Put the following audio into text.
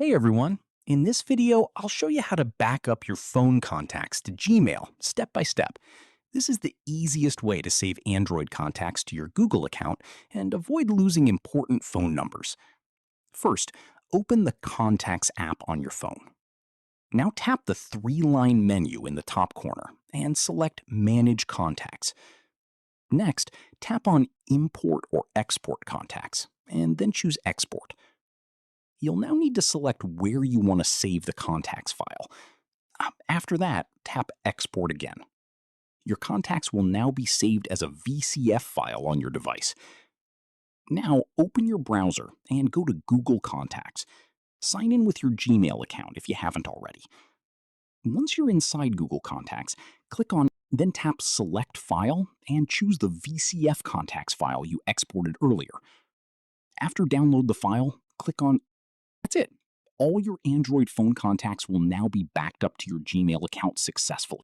Hey everyone! In this video, I'll show you how to back up your phone contacts to Gmail step by step. This is the easiest way to save Android contacts to your Google account and avoid losing important phone numbers. First, open the Contacts app on your phone. Now tap the three-line menu in the top corner and select Manage Contacts. Next, tap on Import or Export Contacts and then choose Export. You'll now need to select where you want to save the contacts file. After that, tap Export again. Your contacts will now be saved as a VCF file on your device. Now, open your browser and go to Google Contacts. Sign in with your Gmail account if you haven't already. Once you're inside Google Contacts, click on then tap Select File and choose the VCF contacts file you exported earlier. After download the file, click on That's it. All your Android phone contacts will now be backed up to your Gmail account successfully.